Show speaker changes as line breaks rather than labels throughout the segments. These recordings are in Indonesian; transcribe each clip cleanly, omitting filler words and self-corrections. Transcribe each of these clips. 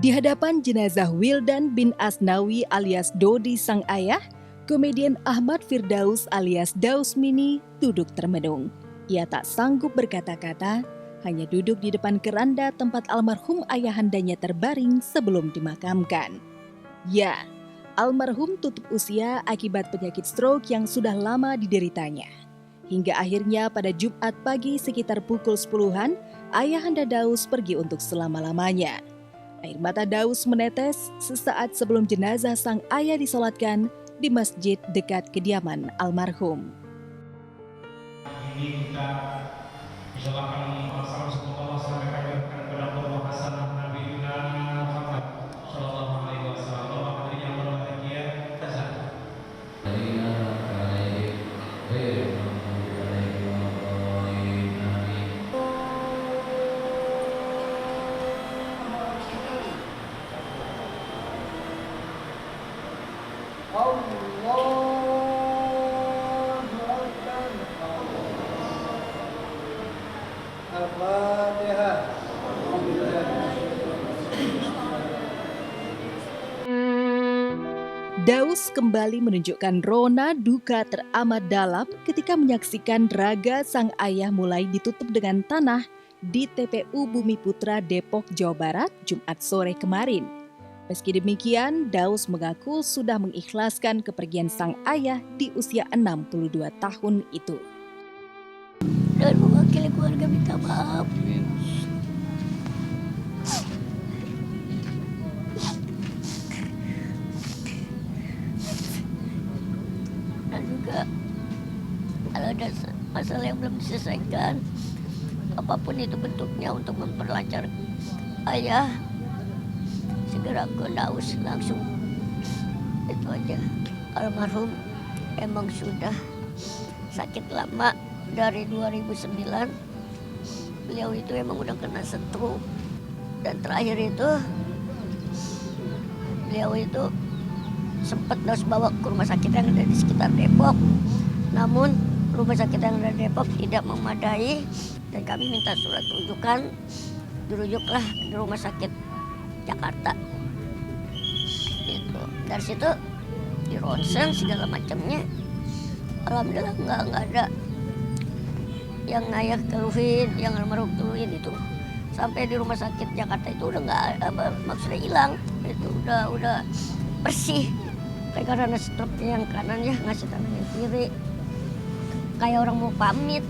Di hadapan jenazah Wildan bin Asnawi alias Dodi sang ayah, komedian Ahmad Firdaus alias Daus Mini duduk termenung. Ia tak sanggup berkata-kata, hanya duduk di depan keranda tempat almarhum ayahandanya terbaring sebelum dimakamkan. Ya, almarhum tutup usia akibat penyakit stroke yang sudah lama dideritanya. Hingga akhirnya pada Jumat pagi sekitar pukul 10-an, ayahanda Daus pergi untuk selama-lamanya. Air mata Daus menetes sesaat sebelum jenazah sang ayah disolatkan di masjid dekat kediaman almarhum.
Ini kita insyaAllah akan salam semoga sampai kepada Allah Hasanah Nabi Muhammad Sallallahu Alaihi Wasallam. Allah hadirin yang berbahagia.
Daus kembali menunjukkan rona duka teramat dalam ketika menyaksikan raga sang ayah mulai ditutup dengan tanah di TPU Bumi Putra Depok, Jawa Barat, Jumat sore kemarin. Meski demikian, Daus mengaku sudah mengikhlaskan kepergian sang ayah di usia 62 tahun itu.
Dan mewakili keluarga minta maaf. Dan juga kalau ada masalah yang belum diselesaikan, apapun itu bentuknya untuk memperlancar ayah, segera ke Daus langsung. Itu aja. Almarhum emang sudah sakit lama dari 2009. Beliau itu emang udah kena stroke. Dan terakhir itu beliau itu sempat Daus bawa ke rumah sakit yang ada di sekitar Depok. Namun rumah sakit yang ada di Depok tidak memadai dan kami minta surat rujukan. Dirujuklah di rumah sakit Jakarta. Itu. Dari situ di ronsen segala macamnya. Alhamdulillah nggak ada yang ayah keluhin, yang almarhum keluhin itu. Sampai di rumah sakit Jakarta itu udah nggak maksudnya hilang. Itu udah bersih. Kayak karena stroke yang kanan ya, ngasih tangan yang kiri. Kayak orang mau pamit,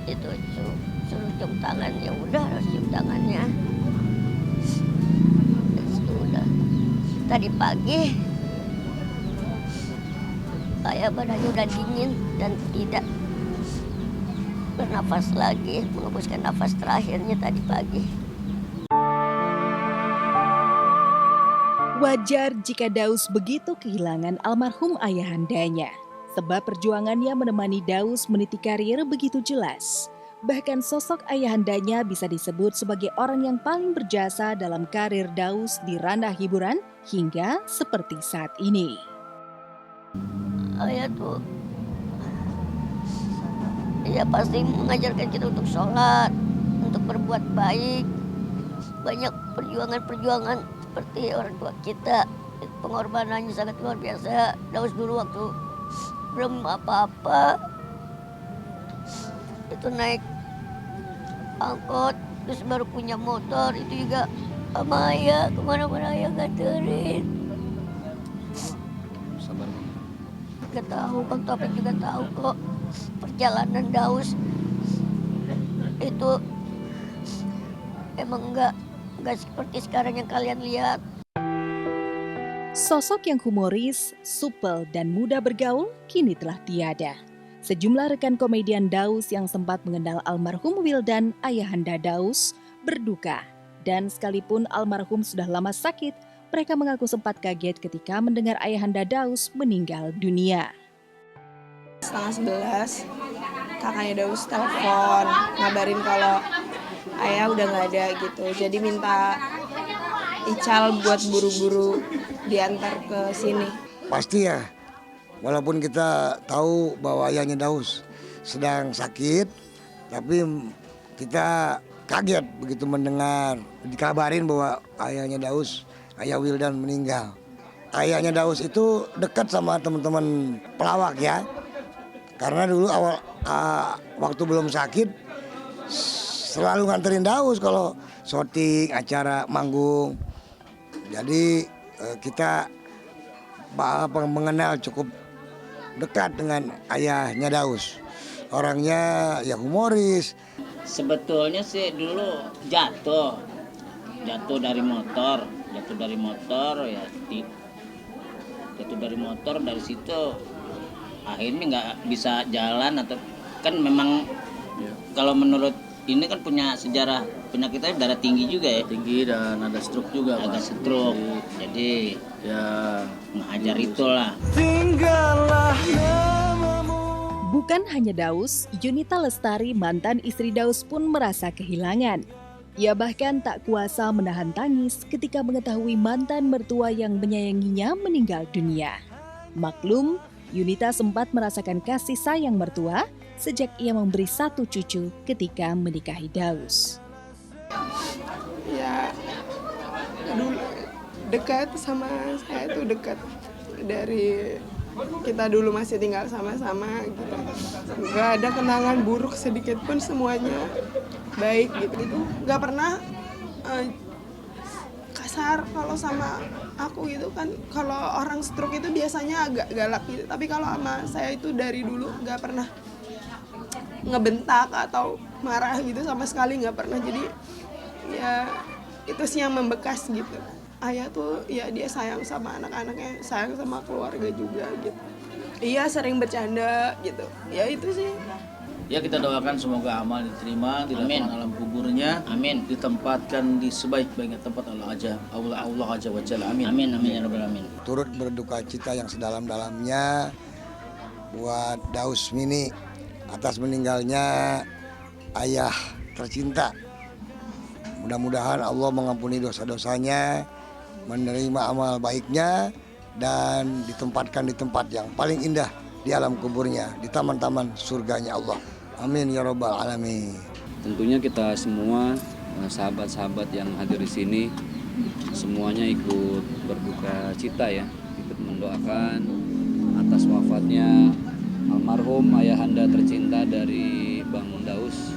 itu suruh cium tangan, ya udah harus cium tangannya. Itu udah. Tadi pagi, ayah badannya udah dingin dan tidak bernafas lagi, mengembuskan nafas terakhirnya tadi pagi.
Wajar jika Daus begitu kehilangan almarhum ayahandanya, sebab perjuangannya menemani Daus meniti karir begitu jelas. Bahkan sosok ayahandanya bisa disebut sebagai orang yang paling berjasa dalam karir Daus di ranah hiburan hingga seperti saat ini.
Ayah tuh, ya pasti mengajarkan kita untuk sholat, untuk berbuat baik. Banyak perjuangan-perjuangan seperti orang tua kita. Pengorbanannya sangat luar biasa. Daus dulu waktu belum apa-apa, itu naik angkot, terus baru punya motor. Itu juga sama ayah, kemana-mana ayah nganterin. Gak tahu, Bang Taufik juga tahu kok perjalanan Daus itu emang enggak seperti sekarang yang kalian lihat.
Sosok yang humoris, supel, dan mudah bergaul kini telah tiada. Sejumlah rekan komedian Daus yang sempat mengenal almarhum Wildan, ayahanda Daus, berduka. Dan sekalipun almarhum sudah lama sakit, mereka mengaku sempat kaget ketika mendengar ayahanda Daus meninggal dunia.
10:30, kakaknya Daus telepon, ngabarin kalau ayah udah nggak ada gitu. Jadi minta Ical buat buru-buru diantar ke sini.
Pasti ya, walaupun kita tahu bahwa ayahnya Daus sedang sakit, tapi kita kaget begitu mendengar, dikabarin bahwa ayahnya Daus Ayah Wildan meninggal. Ayahnya Daus itu dekat sama teman-teman pelawak ya. Karena dulu waktu belum sakit selalu nganterin Daus kalau syuting, acara manggung. Jadi kita mengenal cukup dekat dengan ayahnya Daus. Orangnya ya humoris.
Sebetulnya sih dulu jatuh dari motor ya jatuh dari motor, dari situ akhirnya nggak bisa jalan, atau kan memang kalau menurut ini kan punya sejarah penyakitnya darah tinggi juga ya,
tinggi dan ada stroke juga,
agak
Pak.
stroke, jadi
Ya
ngajar itulah.
Bukan hanya Daus, Yunita Lestari, mantan istri Daus pun merasa kehilangan. Ia bahkan tak kuasa menahan tangis ketika mengetahui mantan mertua yang menyayanginya meninggal dunia. Maklum, Yunita sempat merasakan kasih sayang mertua sejak ia memberi 1 cucu ketika menikahi Daus.
Ya dulu dekat sama saya tuh dekat dari kita dulu masih tinggal sama-sama gitu. Gak ada kenangan buruk sedikit pun, semuanya baik gitu. Gak pernah kasar kalau sama aku gitu kan. Kalau orang stroke itu biasanya agak galak gitu, tapi kalau sama saya itu dari dulu gak pernah ngebentak atau marah gitu, sama sekali gak pernah. Jadi ya itu sih yang membekas gitu. Ayah tuh ya dia sayang sama anak-anaknya, sayang sama keluarga juga gitu. Iya sering bercanda gitu. Ya itu sih.
Ya kita doakan semoga amal diterima,
Amin.
dilapangkan alam kuburnya,
Amin.
ditempatkan di sebaik-baiknya tempat Allah aja wa jalla. Amin.
Amin ya rabbal alamin.
Turut berduka cita yang sedalam-dalamnya buat Daus Mini atas meninggalnya ayah tercinta. Mudah-mudahan Allah mengampuni dosa-dosanya, menerima amal baiknya, dan ditempatkan di tempat yang paling indah di alam kuburnya, di taman-taman surganya Allah. Amin ya rabbal alamin.
Tentunya kita semua sahabat-sahabat yang hadir di sini semuanya ikut berduka cita ya, ikut mendoakan atas wafatnya almarhum ayahanda tercinta dari Bang Daus.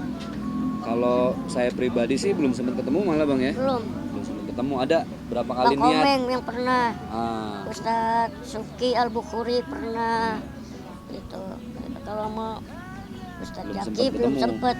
Kalau saya pribadi sih belum sempat ketemu malah Bang ya.
Belum.
Belum sempat ketemu. Ada berapa kali
Bang
niat?
Komeng yang pernah,
Ah,
Ustadz Suki Al-Bukhuri pernah gitu. Kalau mau Ustadz
Belum
Jaki
sempet
belum
ketemu.
sempet.